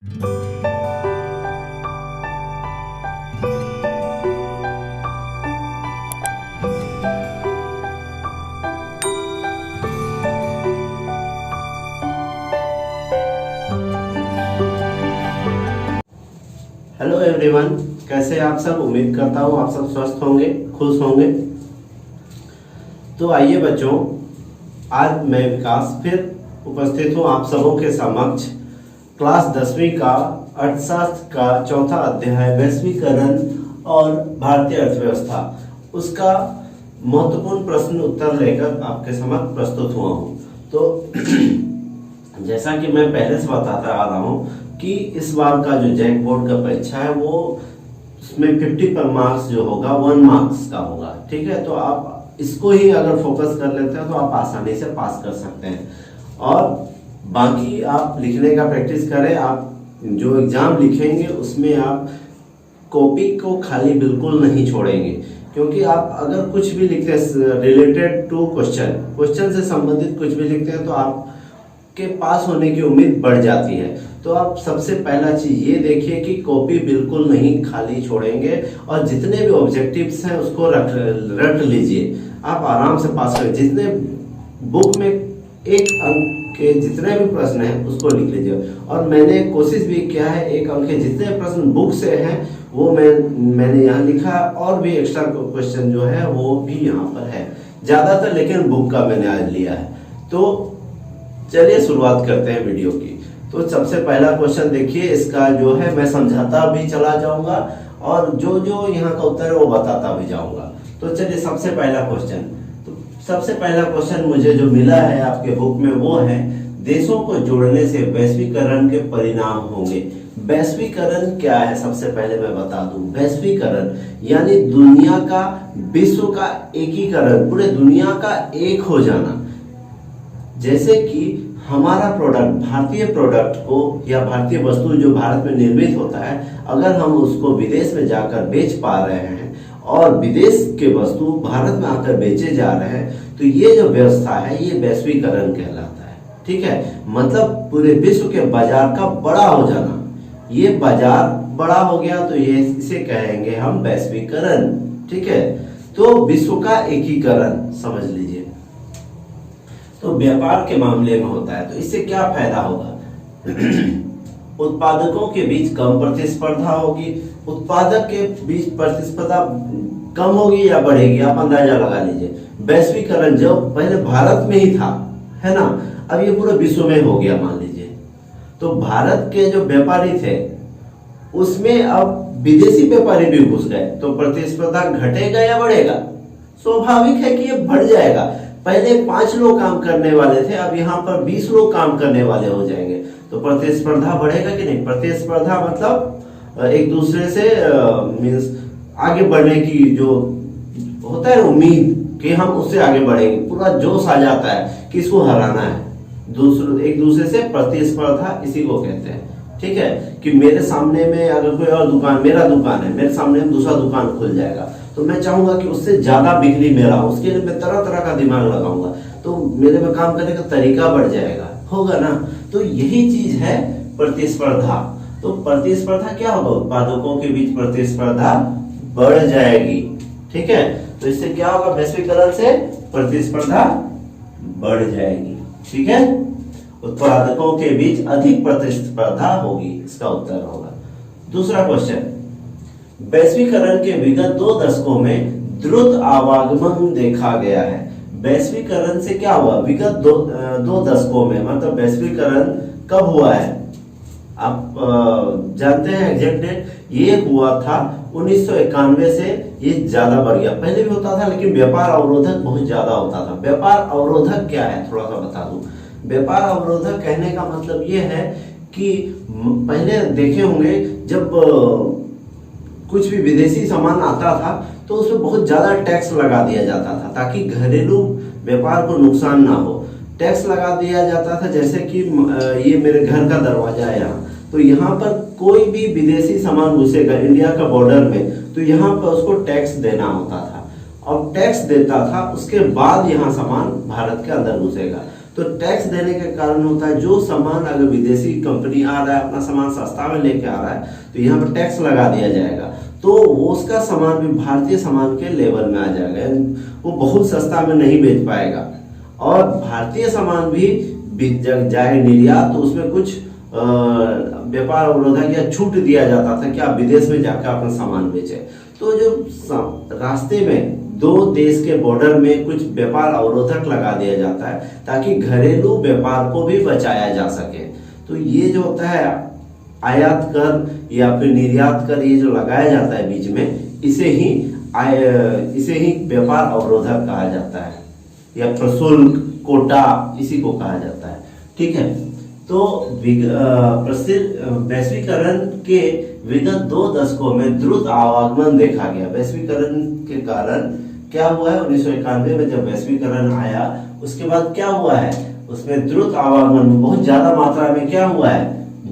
Hello everyone, कैसे आप सब। उम्मीद करता हूँ आप सब स्वस्थ होंगे, खुश होंगे। तो आइए बच्चों, आज मैं विकास फिर उपस्थित हूँ आप सबों के समक्ष क्लास 10वीं का अर्थशास्त्र का चौथा अध्याय वैश्वीकरण और भारतीय अर्थव्यवस्था, उसका महत्वपूर्ण प्रश्न उत्तर लेकर आपके समक्ष प्रस्तुत हुआ हूँ। तो जैसा कि मैं पहले से बताता आ रहा हूँ कि इस बार का जो जैक बोर्ड का परीक्षा है वो उसमें 50 पर मार्क्स जो होगा 1 मार्क्स का होगा। ठीक है, तो आप इसको ही अगर फोकस कर लेते हैं तो आप आसानी से पास कर सकते हैं। और बाकी आप लिखने का प्रैक्टिस करें। आप जो एग्जाम लिखेंगे उसमें आप कॉपी को खाली बिल्कुल नहीं छोड़ेंगे, क्योंकि आप अगर कुछ भी लिखते हैं रिलेटेड टू क्वेश्चन से संबंधित कुछ भी लिखते हैं तो आप के पास होने की उम्मीद बढ़ जाती है। तो आप सबसे पहला चीज ये देखिए कि कॉपी बिल्कुल नहीं खाली छोड़ेंगे और जितने भी ऑब्जेक्टिव्स हैं उसको रट लीजिए, आप आराम से पास करें। जितने बुक में 1 अंक के जितने भी प्रश्न हैं उसको लिख लीजिए। और मैंने कोशिश भी किया है 1 अंक के जितने प्रश्न बुक से हैं वो मैंने यहाँ लिखा, और भी एक्स्ट्रा क्वेश्चन जो है वो भी यहाँ पर है ज्यादातर, लेकिन बुक का मैंने आज लिया है। तो चलिए शुरुआत करते हैं वीडियो की। तो सबसे पहला क्वेश्चन देखिए, इसका जो है मैं समझाता भी चला जाऊंगा और जो जो यहाँ का उत्तर है वो बताता भी जाऊंगा। तो चलिए सबसे पहला क्वेश्चन, तो सबसे पहला क्वेश्चन मुझे जो मिला है आपके बुक में वो है, देशों को जोड़ने से वैश्वीकरण के परिणाम होंगे। वैश्वीकरण क्या है सबसे पहले मैं बता दूं। वैश्वीकरण यानी दुनिया का, विश्व का एकीकरण, पूरे दुनिया का एक हो जाना। जैसे कि हमारा प्रोडक्ट, भारतीय प्रोडक्ट को या भारतीय वस्तु जो भारत में निर्मित होता है, अगर हम उसको विदेश में जाकर बेच पा रहे हैं और विदेश के वस्तु भारत में आकर बेचे जा रहे हैं, तो ये जो व्यवस्था है ये वैश्वीकरण कहलाता है। ठीक है, मतलब पूरे विश्व के बाजार का बड़ा हो जाना। ये बाजार बड़ा हो गया तो ये इसे कहेंगे हम वैश्वीकरण। ठीक है, तो विश्व का एकीकरण समझ लीजिए। तो व्यापार के मामले में होता है, तो इससे क्या फायदा होगा। उत्पादकों के बीच कम प्रतिस्पर्धा होगी। उत्पादक के बीच प्रतिस्पर्धा कम होगी या बढ़ेगी, आप अंदाजा लगा लीजिए। वैश्वीकरण जो पहले भारत में ही था, है ना, अब ये पूरे विश्व में हो गया मान लीजिए। तो भारत के जो व्यापारी थे उसमें अब विदेशी व्यापारी भी घुस गए, तो प्रतिस्पर्धा घटेगा या बढ़ेगा। स्वाभाविक है कि ये बढ़ जाएगा। पहले 5 लोग काम करने वाले थे, अब यहाँ पर 20 लोग काम करने वाले हो जाएंगे, तो प्रतिस्पर्धा बढ़ेगा कि नहीं। प्रतिस्पर्धा मतलब एक दूसरे से मींस आगे बढ़ने की जो होता है उम्मीद कि हम उससे आगे बढ़ेंगे, पूरा जोश आ जाता है कि इसको हराना है। एक दूसरे से प्रतिस्पर्धा इसी को कहते हैं। ठीक है, कि मेरे सामने में अगर कोई और दुकान, मेरा दुकान है, मेरे सामने दूसरा दुकान खुल जाएगा, तो मैं चाहूंगा कि उससे ज्यादा बिक्री मेरा हो, उसके लिए मैं तरह तरह का दिमाग लगाऊंगा, तो मेरे में काम करने का तरीका बढ़ जाएगा, होगा ना। तो यही चीज है प्रतिस्पर्धा। तो प्रतिस्पर्धा क्या होगा, उत्पादकों के बीच प्रतिस्पर्धा बढ़ जाएगी। ठीक है, तो इससे क्या होगा, वैश्वीकरण से प्रतिस्पर्धा बढ़ जाएगी। ठीक है, उत्पादकों के बीच अधिक प्रतिस्पर्धा होगी, इसका उत्तर होगा। दूसरा क्वेश्चन, वैश्वीकरण के विगत 2 दशकों में द्रुत आवागमन देखा गया है। वैश्वीकरण से क्या हुआ, विगत 2 दशकों में, मतलब वैश्वीकरण कब हुआ है आप जानते हैं एग्जैक्ट डेट। ये हुआ था 1991 से ये ज्यादा बढ़ गया। पहले भी होता था लेकिन व्यापार अवरोधक बहुत ज्यादा होता था। व्यापार अवरोधक क्या है थोड़ा सा बता दूं। व्यापार अवरोधक कहने का मतलब ये है कि पहले देखे होंगे जब कुछ भी विदेशी सामान आता था तो उसमें बहुत ज्यादा टैक्स लगा दिया जाता था ताकि घरेलू व्यापार को नुकसान ना हो। टैक्स लगा दिया जाता था, जैसे कि ये मेरे घर का दरवाजा है यहाँ, तो यहाँ पर कोई भी विदेशी सामान घुसेगा इंडिया का बॉर्डर में तो यहाँ पर उसको टैक्स देना होता था और टैक्स देता था, उसके बाद यहाँ सामान भारत के अंदर घुसेगा। तो टैक्स देने के कारण होता है जो सामान अगर विदेशी कंपनी आ रहा है अपना सामान सस्ता में लेके आ रहा है तो यहाँ पर टैक्स लगा दिया जाएगा, तो वो उसका सामान भी भारतीय सामान के लेवल में आ जाएगा, वो बहुत सस्ता में नहीं बेच पाएगा। और भारतीय सामान भी जब जाए निर्यात तो उसमें कुछ व्यापार अवरोधक या छूट दिया जाता था कि आप विदेश में जाकर अपना सामान बेचें। तो जो रास्ते में दो देश के बॉर्डर में कुछ व्यापार अवरोधक लगा दिया जाता है ताकि घरेलू व्यापार को भी बचाया जा सके। तो ये जो होता है आयात कर या फिर निर्यात कर, ये जो लगाया जाता है बीच में, इसे ही व्यापार अवरोधक कहा जाता है या प्रशुल्क कोटा इसी को कहा जाता है। ठीक है, तो वैश्वीकरण के विगत 2 दशकों में द्रुत आवागमन देखा गया। वैश्वीकरण के कारण क्या हुआ है, 1991 में जब वैश्वीकरण आया उसके बाद क्या हुआ है, उसमें द्रुत आवागमन बहुत ज्यादा मात्रा में क्या हुआ है,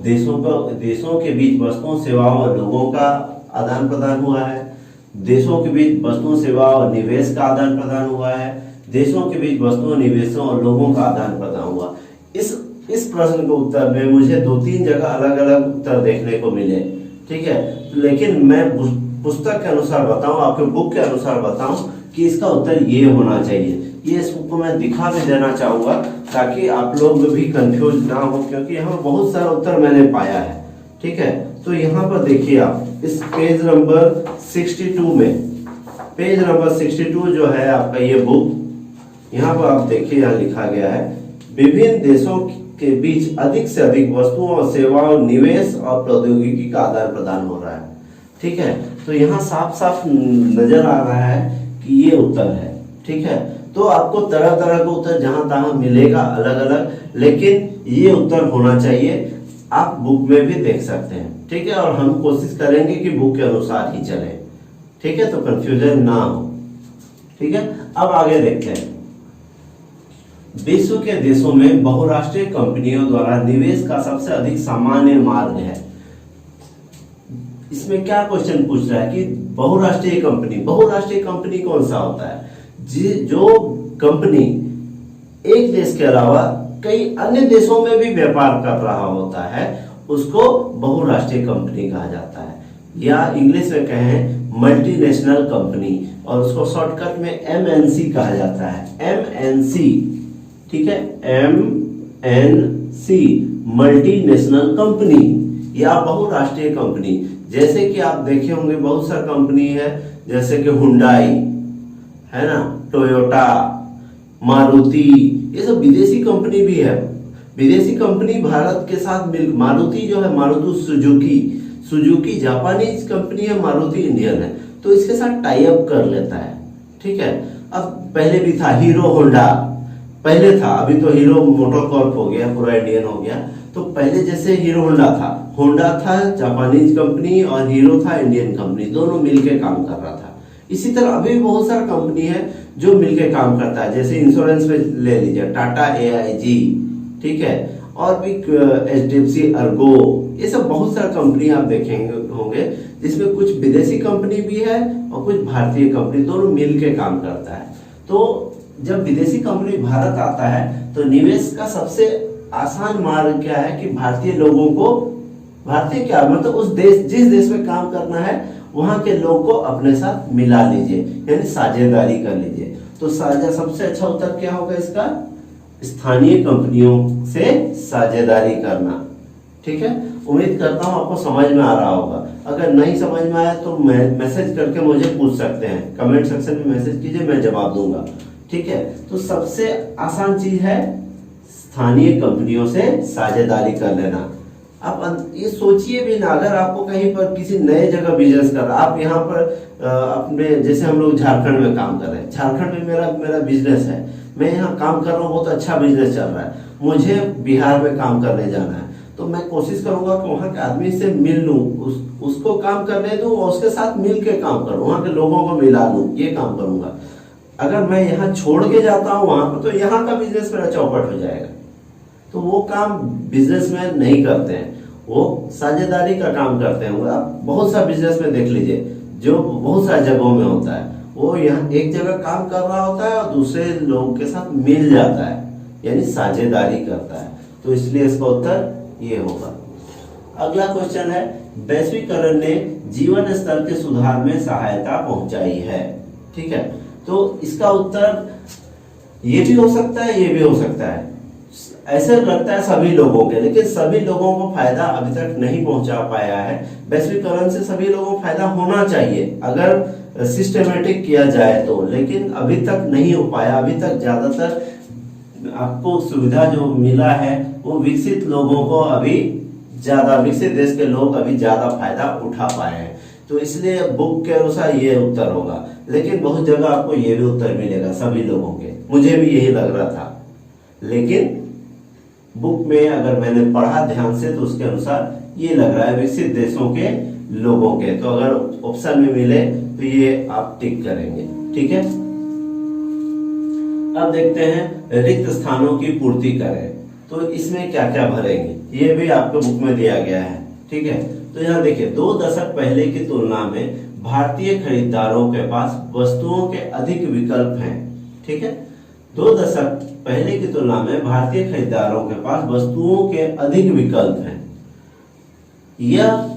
देशों के बीच वस्तुओं सेवाओं और लोगों का आदान प्रदान हुआ है, देशों के बीच वस्तुओं सेवाओं और निवेश का आदान प्रदान हुआ है, देशों के बीच वस्तुओं निवेशों और लोगों का आदान प्रदान हुआ। इस प्रश्न के उत्तर में मुझे 2-3 जगह अलग अलग उत्तर देखने को मिले। ठीक है, लेकिन मैं पुस्तक के अनुसार बताऊं, आपके बुक के अनुसार बताऊं कि इसका उत्तर ये होना चाहिए। ये इसको मैं दिखा भी देना चाहूंगा ताकि आप लोग भी कंफ्यूज ना हो, क्योंकि यहाँ बहुत सारा उत्तर मैंने पाया है। ठीक है, तो यहाँ पर देखिए आप इस पेज नंबर 62 में, पेज नंबर 62 जो है आपका ये बुक, यहाँ पर आप देखिए यहाँ लिखा गया है विभिन्न देशों के बीच अधिक से अधिक वस्तुओं और सेवाओं, निवेश और प्रौद्योगिकी का आदान प्रदान हो रहा है। ठीक है, तो यहाँ साफ साफ नजर आ रहा है कि ये उत्तर है। ठीक है, तो आपको तरह तरह का उत्तर जहां तहां मिलेगा अलग अलग, लेकिन ये उत्तर होना चाहिए। आप बुक में भी देख सकते हैं। ठीक है, और हम कोशिश करेंगे कि बुक के अनुसार ही चले। ठीक है, तो कंफ्यूजन ना हो। ठीक है, अब आगे देखते हैं। विश्व के देशों में बहुराष्ट्रीय कंपनियों द्वारा निवेश का सबसे अधिक सामान्य मार्ग है। इसमें क्या क्वेश्चन पूछ रहा है कि बहुराष्ट्रीय कंपनी कौन सा होता है, जो कंपनी एक देश के अलावा कई अन्य देशों में भी व्यापार कर रहा होता है, उसको बहुराष्ट्रीय कंपनी कहा जाता है, या इंग्लिश में कहें मल्टीनेशनल कंपनी, और उसको शॉर्टकट में एमएनसी कहा जाता है। एमएनसी, ठीक है, एमएनसी मल्टीनेशनल कंपनी या बहुराष्ट्रीय कंपनी। जैसे कि आप देखे होंगे बहुत सारी कंपनी है, जैसे कि हुंडई है ना, टोयोटा, मारुति, ये सब विदेशी कंपनी भी है। विदेशी कंपनी भारत के साथ मिल, मारुति जो है, मारुति सुजुकी जापानीज कंपनी है, मारुति इंडियन है, तो इसके साथ टाई अप कर लेता है। ठीक है, अब पहले भी था हीरो होंडा, पहले था, अभी तो हीरो मोटोकॉर्प हो गया, पूरा इंडियन हो गया। तो पहले जैसे हीरो होंडा था जापानीज कंपनी और हीरो था इंडियन कंपनी, दोनों मिलके काम कर रहा था। इसी तरह अभी बहुत सारा कंपनी है जो मिलके काम करता है, जैसे इंश्योरेंस में ले लीजिए टाटा AIG, ठीक है, और भी HDFC अर्गो, ये सब बहुत सारा कंपनी आप देखेंगे होंगे जिसमें कुछ विदेशी कंपनी भी है और कुछ भारतीय कंपनी, दोनों मिलके काम करता है। तो जब विदेशी कंपनी भारत आता है तो निवेश का सबसे आसान मार्ग क्या है कि भारतीय लोगों को, भारतीय क्या मतलब उस देश, जिस देश में काम करना है वहां के लोग को अपने साथ मिला लीजिए, यानी साझेदारी कर लीजिए। तो सबसे अच्छा उत्तर क्या होगा इसका, स्थानीय कंपनियों से साझेदारी करना। ठीक है, उम्मीद करता हूं आपको समझ में आ रहा होगा। अगर नहीं समझ में आया तो मैसेज करके मुझे पूछ सकते हैं, कमेंट सेक्शन में मैसेज कीजिए, मैं जवाब दूंगा। ठीक है, तो सबसे आसान चीज है स्थानीय कंपनियों से साझेदारी कर लेना। आप ये सोचिए भी ना, अगर आपको कहीं पर किसी नए जगह बिजनेस कर रहा, आप यहाँ पर अपने, जैसे हम लोग झारखंड में काम कर रहे हैं, झारखंड में मेरा बिजनेस है, मैं यहाँ काम कर रहा हूँ, बहुत अच्छा बिजनेस चल रहा है, मुझे बिहार में काम करने जाना है, तो मैं कोशिश करूंगा कि वहाँ के आदमी से मिल लूँ, उसको काम करने दूं और उसके साथ मिल के काम करूँ, वहाँ के लोगों को मिला लूँ, ये काम करूंगा। अगर मैं यहाँ छोड़ के जाता हूँ वहां पर, तो यहाँ का बिजनेस मेरा चौपट हो जाएगा। तो वो काम बिजनेसमैन नहीं करते हैं, वो साझेदारी का काम करते हैं। आप बहुत सा बिजनेस में देख लीजिए जो बहुत सारी जगहों में होता है, वो यहाँ एक जगह काम कर रहा होता है और दूसरे लोगों के साथ मिल जाता है, यानी साझेदारी करता है। तो इसलिए इसका उत्तर ये होगा। अगला क्वेश्चन है, वैश्वीकरण ने जीवन स्तर के सुधार में सहायता पहुंचाई है। ठीक है, तो इसका उत्तर ये भी हो सकता है, ये भी हो सकता है। ऐसे लगता है सभी लोगों के, लेकिन सभी लोगों को फायदा अभी तक नहीं पहुंचा पाया है। वैश्वीकरण से सभी लोगों को फायदा होना चाहिए अगर सिस्टमेटिक किया जाए तो, लेकिन अभी तक नहीं हो पाया। अभी तक ज्यादातर आपको सुविधा जो मिला है वो विकसित लोगों को, अभी ज्यादा विकसित देश के लोग अभी ज्यादा फायदा उठा पाए हैं। तो इसलिए बुक के अनुसार ये उत्तर होगा, लेकिन बहुत जगह आपको ये भी उत्तर मिलेगा सभी लोगों के। मुझे भी यही लग रहा था, लेकिन बुक में अगर मैंने पढ़ा ध्यान से तो उसके अनुसार ये लग रहा है विकसित देशों के लोगों के। तो अगर ऑप्शन में मिले तो ये आप टिक करेंगे। ठीक है, अब देखते हैं रिक्त स्थानों की पूर्ति करें, तो इसमें क्या क्या भरेंगे ये भी आपके बुक में दिया गया है। ठीक है, तो यहाँ देखिए 2 दशक पहले की तुलना में भारतीय खरीदारों के पास वस्तुओं के अधिक विकल्प हैं। ठीक है, 2 दशक पहले की तुलना में भारतीय खरीदारों के पास वस्तुओं के अधिक विकल्प हैं। यह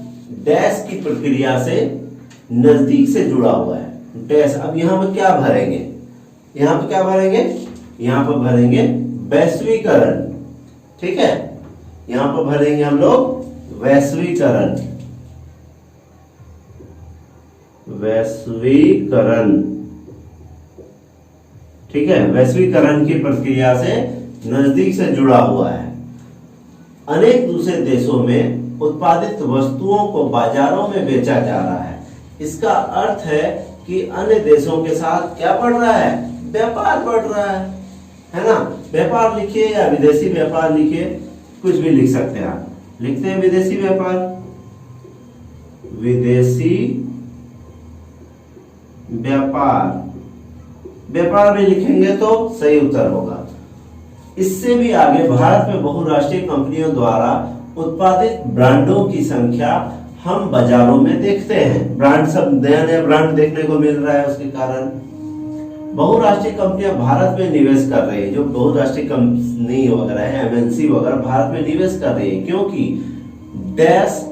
डैश की प्रक्रिया से नजदीक से जुड़ा हुआ है। डैश, अब यहाँ पे क्या भरेंगे, यहाँ पे क्या भरेंगे, यहाँ पर भरेंगे वैश्वीकरण। ठीक है, यहाँ पर भरेंगे हम लोग वैश्वीकरण। वैश्वीकरण, ठीक है, वैश्वीकरण की प्रक्रिया से नजदीक से जुड़ा हुआ है। अनेक दूसरे देशों में उत्पादित वस्तुओं को बाजारों में बेचा जा रहा है। इसका अर्थ है कि अन्य देशों के साथ क्या बढ़ रहा है, व्यापार बढ़ रहा है ना। व्यापार लिखिए या विदेशी व्यापार लिखिए, कुछ भी लिख सकते हैं आप। लिखते हैं विदेशी व्यापार, विदेशी व्यापार, व्यापार में लिखेंगे तो सही उत्तर होगा। इससे भी आगे भारत में बहुराष्ट्रीय कंपनियों द्वारा उत्पादित ब्रांडों की संख्या हम बाजारों में देखते हैं। ब्रांड, सब नया नया ब्रांड देखने को मिल रहा है, उसके कारण बहुराष्ट्रीय कंपनियां भारत में निवेश कर रही है। जो बहुराष्ट्रीय कंपनी वगैरह है, एमएनसी वगैरह भारत में निवेश कर रही है, क्योंकि देश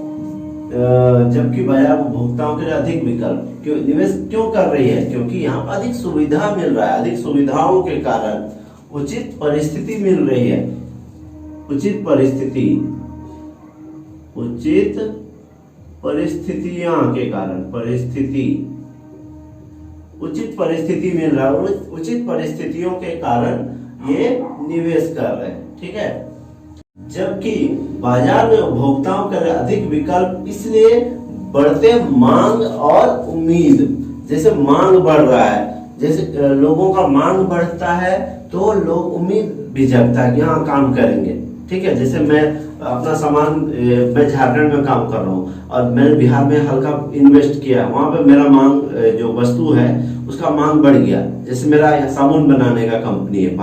जबकि बाजार उपभोक्ताओं के लिए अधिक विकल्प क्यों निवेश क्यों कर रही है, क्योंकि यहाँ पर अधिक सुविधा मिल रहा है। अधिक सुविधाओं के कारण उचित परिस्थिति मिल रही है। उचित परिस्थिति, उचित परिस्थितियां के कारण, परिस्थिति, उचित परिस्थिति मिल रहा है, उचित परिस्थितियों के कारण ये निवेश कर रहे हैं। ठीक है, जबकि बाजार में उपभोक्ताओं के लिए अधिक विकल्प, इसलिए बढ़ते मांग और उम्मीद। जैसे मांग बढ़ रहा है, जैसे लोगों का मांग बढ़ता है तो लोग उम्मीद भी जगता है कि हाँ काम करेंगे। ठीक है, जैसे मैं अपना सामान, मैं झारखंड में काम कर रहा हूँ और मैंने बिहार में हल्का इन्वेस्ट किया, वहां पे मेरा मांग, जो वस्तु है उसका मांग बढ़ गया। जैसे मेरा साबुन बनाने का कंपनी है,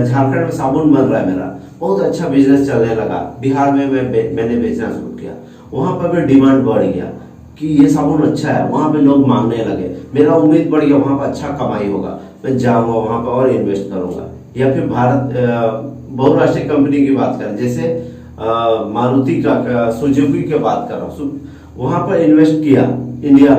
झारखंड में साबुन बन रहा है, मेरा बहुत अच्छा बिजनेस चलने लगा। बिहार में मैंने बेचना शुरू किया, वहां पर भी डिमांड बढ़ गया कि ये साबुन अच्छा है, वहां पे लोग मांगने लगे, मेरा उम्मीद बढ़ गया वहां पर अच्छा कमाई होगा, मैं जाऊंगा वहां पर और इन्वेस्ट करूंगा। या फिर भारत बहुराष्ट्रीय कंपनी की बात करें, जैसे मारुति का, सुजुकी की बात कर रहा हूँ, वहां पर इन्वेस्ट किया इंडिया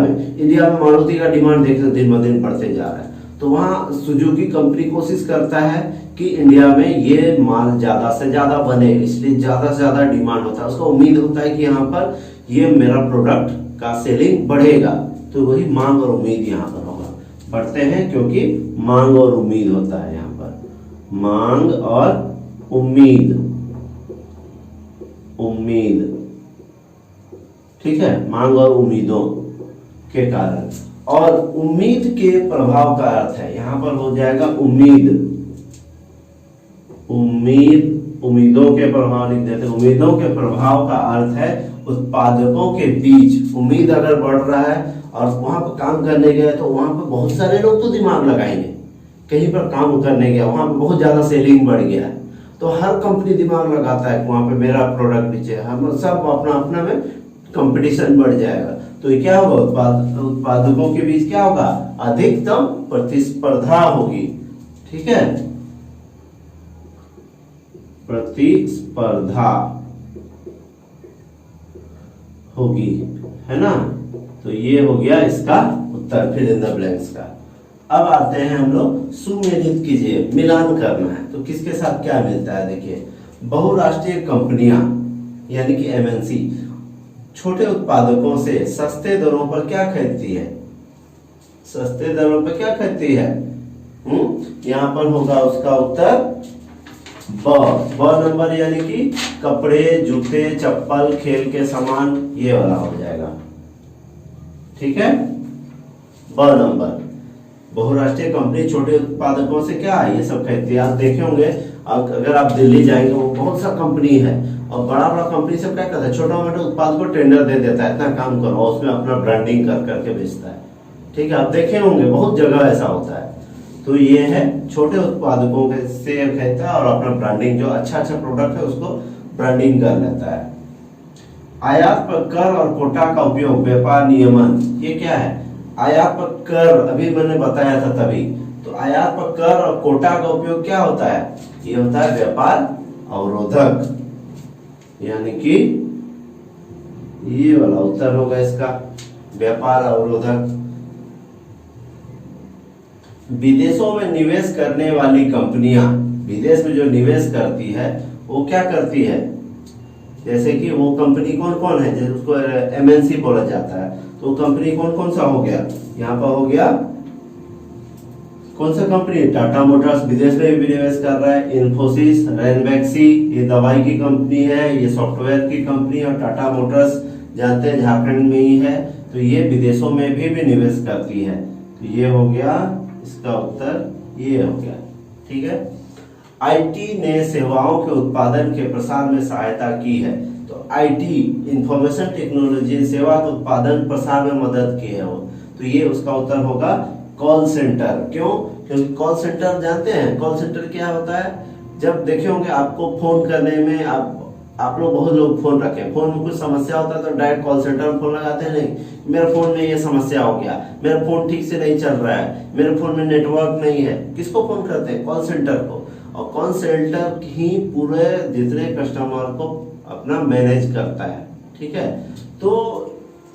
में मारुति का डिमांड देखते दिन ब दिन बढ़ते जा रहा है, तो वहाँ सुजुकी कंपनी कोशिश करता है कि इंडिया में ये माल ज्यादा से ज्यादा बने, इसलिए ज्यादा से ज्यादा डिमांड होता है। उसको उम्मीद होता है कि यहाँ पर ये मेरा प्रोडक्ट का सेलिंग बढ़ेगा, तो वही मांग और उम्मीद यहाँ पर होगा। बढ़ते हैं क्योंकि मांग और उम्मीद होता है, यहाँ पर मांग और उम्मीद, उम्मीद, ठीक है, मांग और उम्मीदों के कारण। और उम्मीद के प्रभाव का अर्थ है, यहां पर हो जाएगा उम्मीद, उम्मीद, उम्मीदों के प्रभाव लिख देते हैं। उम्मीदों के प्रभाव का अर्थ है उत्पादकों के बीच। उम्मीद अगर बढ़ रहा है और वहां पर काम करने गए तो वहां पर बहुत सारे लोग तो दिमाग लगाएंगे, कहीं पर काम करने गया वहां पर बहुत ज्यादा सेलिंग बढ़ गया है, तो हर कंपनी दिमाग लगाता है कि वहां पे मेरा प्रोडक्ट नीचे, हम सब अपना अपना में कंपटीशन बढ़ जाएगा। तो ये क्या होगा, उत्पादकों के बीच क्या होगा, अधिकतम प्रतिस्पर्धा होगी। ठीक है, प्रतिस्पर्धा होगी, है ना। तो ये हो गया इसका उत्तर, फिल इन द ब्लैंक्स का। अब आते हैं हम लोग, सुमेलित कीजिए, मिलान करना है। तो किसके साथ क्या मिलता है, देखिए, बहुराष्ट्रीय कंपनियां यानी कि एमएनसी छोटे उत्पादकों से सस्ते दरों पर क्या खरीदती है, सस्ते दरों पर क्या खरीदती है। यहां पर होगा उसका उत्तर ब नंबर, यानी कि कपड़े, जूते, चप्पल, खेल के सामान, ये वाला हो जाएगा, ठीक है। ब नंबर, बहुराष्ट्रीय कंपनी छोटे उत्पादकों से क्या है, ये सब खरीदती है। आप देखे होंगे, अगर आप दिल्ली जाएंगे, वो बहुत सा कंपनी है, और बड़ा बड़ा कंपनी सब क्या करता है, छोटा मोटा उत्पाद को टेंडर दे देता है, इतना काम करो, उसमें अपना ब्रांडिंग कर करके बेचता है, ठीक है। आप देखे होंगे बहुत जगह ऐसा होता है। तो ये है, छोटे उत्पादकों के से खरीदता है और अपना ब्रांडिंग, जो अच्छा प्रोडक्ट है उसको ब्रांडिंग कर लेता है। आयात पर कर और कोटा का उपयोग, व्यापार नियमन, ये क्या है, आयात पर कर अभी मैंने बताया था तभी। तो आयात पर कर और कोटा का उपयोग क्या होता है, ये होता है व्यापार अवरोधक, यानी कि ये वाला उत्तर होगा इसका, व्यापार अवरोधक। विदेशों में निवेश करने वाली कंपनियां, विदेश में जो निवेश करती है वो क्या करती है, जैसे कि वो कंपनी कौन कौन है, जैसे उसको एमएनसी बोला जाता है। तो कंपनी कौन कौन सा हो गया, यहाँ पर हो गया कौन सा कंपनी, टाटा मोटर्स विदेश में भी निवेश कर रहा है, इन्फोसिस, रेनबैक्सी ये दवाई की कंपनी है, ये सॉफ्टवेयर की कंपनी, और टाटा मोटर्स जानते हैं झारखंड में ही है, तो ये विदेशों में भी निवेश करती है। तो ये हो गया इसका उत्तर, ये हो गया, ठीक है। आईटी ने सेवाओं के उत्पादन के प्रसार में सहायता की है। तो आईटी, इंफॉर्मेशन टेक्नोलॉजी, सेवा के उत्पादन प्रसार में मदद की है वो। तो ये उसका उत्तर होगा कॉल सेंटर। क्यों, क्योंकि कॉल सेंटर जानते हैं, कॉल सेंटर क्या होता है, जब देखे होंगे आपको फोन करने में, आप लोग बहुत लोग फोन रखे, फोन में कुछ समस्या होता है तो डायरेक्ट कॉल सेंटर में फोन लगाते हैं, नहीं मेरे फोन में ये समस्या हो गया, मेरा फोन ठीक से नहीं चल रहा है, मेरे फोन में नेटवर्क नहीं है, किसको फोन करते हैं, कॉल सेंटर को। और कॉल सेंटर ही पूरे जितने कस्टमर को अपना मैनेज करता है, ठीक है। तो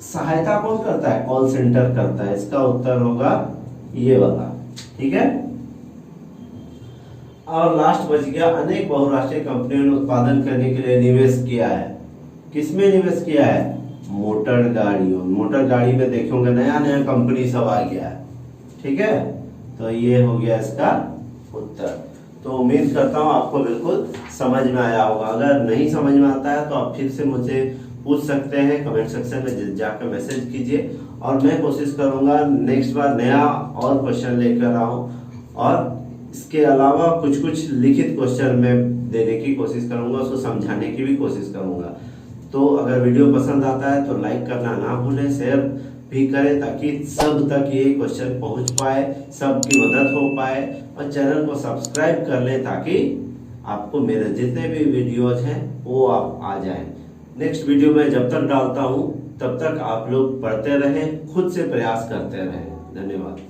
सहायता कौन करता है, कॉल सेंटर करता है, इसका उत्तर होगा ये वाला, ठीक है। और लास्ट बच गया, अनेक बहुराष्ट्रीय कंपनियों ने उत्पादन करने के लिए निवेश किया है। किसमें निवेश किया है, मोटर गाड़ियों, मोटर गाड़ी में देखोगे नया नया कंपनी सब आ गया है, ठीक है। तो ये हो गया इसका उत्तर। तो उम्मीद करता हूँ आपको बिल्कुल समझ में आया होगा। अगर नहीं समझ में आता है तो आप फिर से मुझे पूछ सकते हैं, कमेंट सेक्शन में जाकर मैसेज कीजिए, और मैं कोशिश करूंगा नेक्स्ट बार नया और क्वेश्चन लेकर आऊं, और इसके अलावा कुछ कुछ लिखित क्वेश्चन में देने की कोशिश करूंगा, उसको समझाने की भी कोशिश करूंगा। तो अगर वीडियो पसंद आता है तो लाइक करना ना भूलें, शेयर भी करें, ताकि सब तक ये क्वेश्चन पहुंच पाए, सबकी मदद हो पाए, और चैनल को सब्सक्राइब कर लें ताकि आपको मेरे जितने भी वीडियोज हैं वो आप आ जाएं। नेक्स्ट वीडियो में जब तक डालता हूं तब तक आप लोग पढ़ते रहें, खुद से प्रयास करते रहें। धन्यवाद।